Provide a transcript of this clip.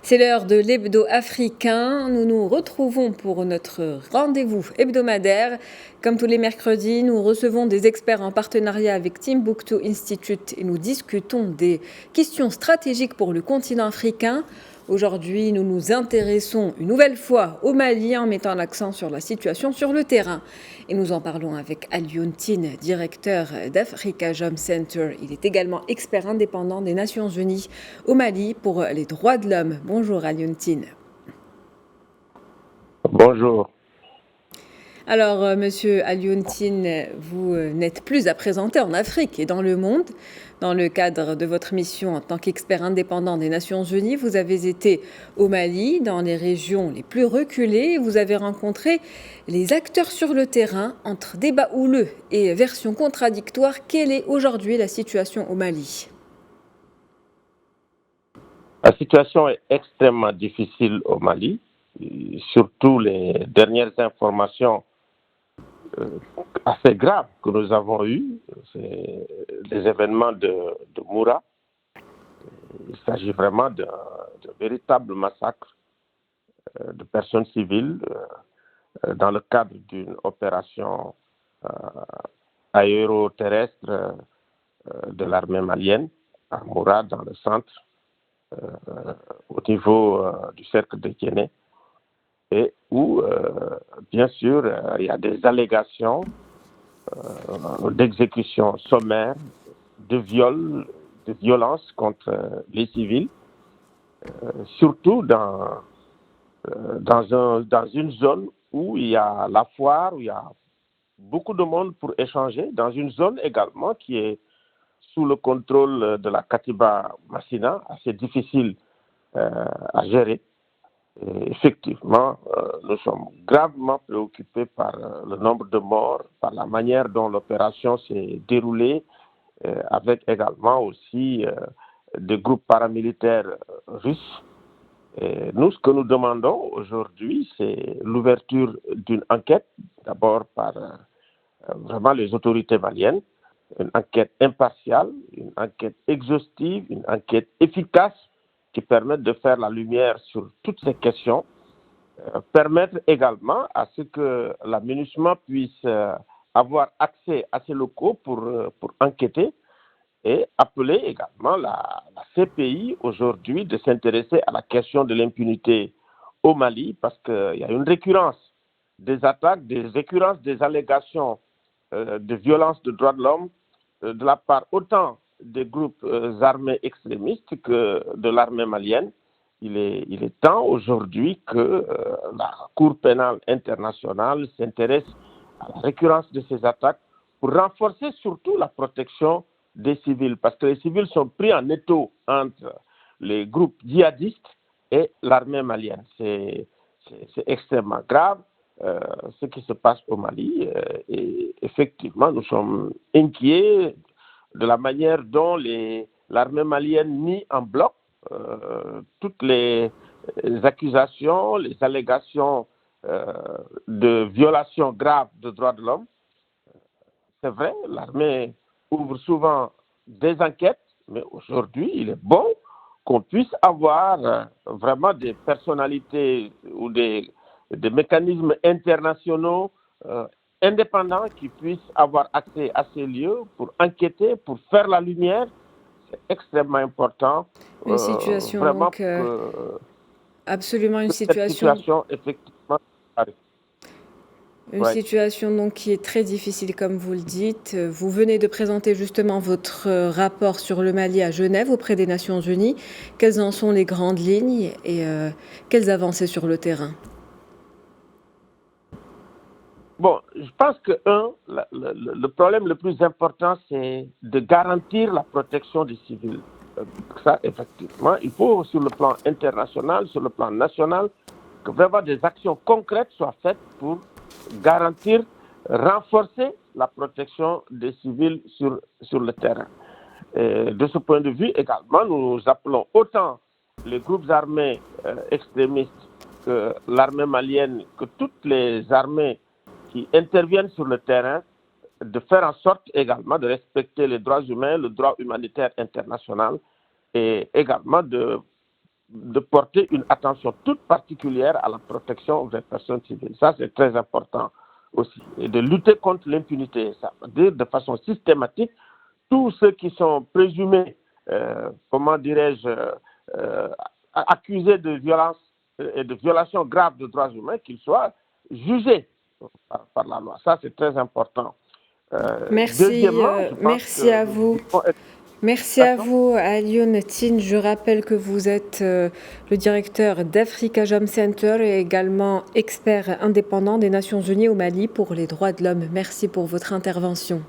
C'est l'heure de l'hebdo africain. Nous nous retrouvons pour notre rendez-vous hebdomadaire. Comme tous les mercredis, nous recevons des experts en partenariat avec Timbuktu Institute et nous discutons des questions stratégiques pour le continent africain. Aujourd'hui, nous nous intéressons une nouvelle fois au Mali en mettant l'accent sur la situation sur le terrain. Et nous en parlons avec Alioune Tine, directeur d'Africa Jom Center. Il est également expert indépendant des Nations Unies au Mali pour les droits de l'homme. Bonjour Alioune Tine. Bonjour. Alors, monsieur Alioune Tine, vous n'êtes plus à présenter en Afrique et dans le monde. Dans le cadre de votre mission en tant qu'expert indépendant des Nations Unies, vous avez été au Mali, dans les régions les plus reculées. Vous avez rencontré les acteurs sur le terrain entre débats houleux et versions contradictoires. Quelle est aujourd'hui la situation au Mali ? La situation est extrêmement difficile au Mali. Surtout les dernières informations assez graves que nous avons eues, c'est les événements de Moura. Il s'agit vraiment de véritables massacres de personnes civiles dans le cadre d'une opération aéroterrestre de l'armée malienne à Moura, dans le centre, au niveau du cercle de Tiéné, et où, bien sûr, il y a des allégations d'exécution sommaire, de viol, de violence contre les civils, surtout dans une zone où il y a la foire, où il y a beaucoup de monde pour échanger, dans une zone également qui est sous le contrôle de la Katiba Massina, assez difficile à gérer. Et effectivement, nous sommes gravement préoccupés par le nombre de morts, par la manière dont l'opération s'est déroulée, avec également aussi des groupes paramilitaires russes. Et nous, ce que nous demandons aujourd'hui, c'est l'ouverture d'une enquête, d'abord par vraiment les autorités maliennes, une enquête impartiale, une enquête exhaustive, une enquête efficace qui permette de faire la lumière sur toutes ces questions, permettre également à ce que la MINUSMA puisse avoir accès à ces locaux pour enquêter et appeler également la CPI aujourd'hui de s'intéresser à la question de l'impunité au Mali parce qu'il y a une récurrence des attaques, des récurrences des allégations de violence de droits de l'homme de la part autant des groupes armés extrémistes que de l'armée malienne. Il est temps aujourd'hui que la Cour pénale internationale s'intéresse à la récurrence de ces attaques pour renforcer surtout la protection des civils, parce que les civils sont pris en étau entre les groupes djihadistes et l'armée malienne. C'est extrêmement grave ce qui se passe au Mali et effectivement nous sommes inquiets de la manière dont l'armée malienne nie en bloc toutes les accusations, les allégations de violations graves de droits de l'homme. C'est vrai, l'armée ouvre souvent des enquêtes, mais aujourd'hui, il est bon qu'on puisse avoir vraiment des personnalités ou des mécanismes internationaux indépendants qui puissent avoir accès à ces lieux pour enquêter, pour faire la lumière. C'est extrêmement important. Une situation vraiment donc absolument une situation effectivement arrive. Une situation donc qui est très difficile, comme vous le dites. Vous venez de présenter justement votre rapport sur le Mali à Genève auprès des Nations Unies. Quelles en sont les grandes lignes et quelles avancées sur le terrain ? Bon, je pense que le problème le plus important, c'est de garantir la protection des civils. Ça, effectivement, il faut sur le plan international, sur le plan national, que vraiment des actions concrètes soient faites pour garantir, renforcer la protection des civils sur le terrain. Et de ce point de vue, également, nous appelons autant les groupes armés extrémistes que l'armée malienne, que toutes les armées qui interviennent sur le terrain, de faire en sorte également de respecter les droits humains, le droit humanitaire international, et également de de porter une attention toute particulière à la protection des personnes civiles. Ça, c'est très important aussi. Et de lutter contre l'impunité. Ça veut dire de façon systématique, tous ceux qui sont présumés, comment dirais-je, accusés de violence et de violations graves de droits humains, qu'ils soient jugés par la loi. Ça, c'est très important. Merci à vous. Merci à vous, Alioune Tine. Je rappelle que vous êtes le directeur d'Africa Jom Center et également expert indépendant des Nations Unies au Mali pour les droits de l'homme. Merci pour votre intervention.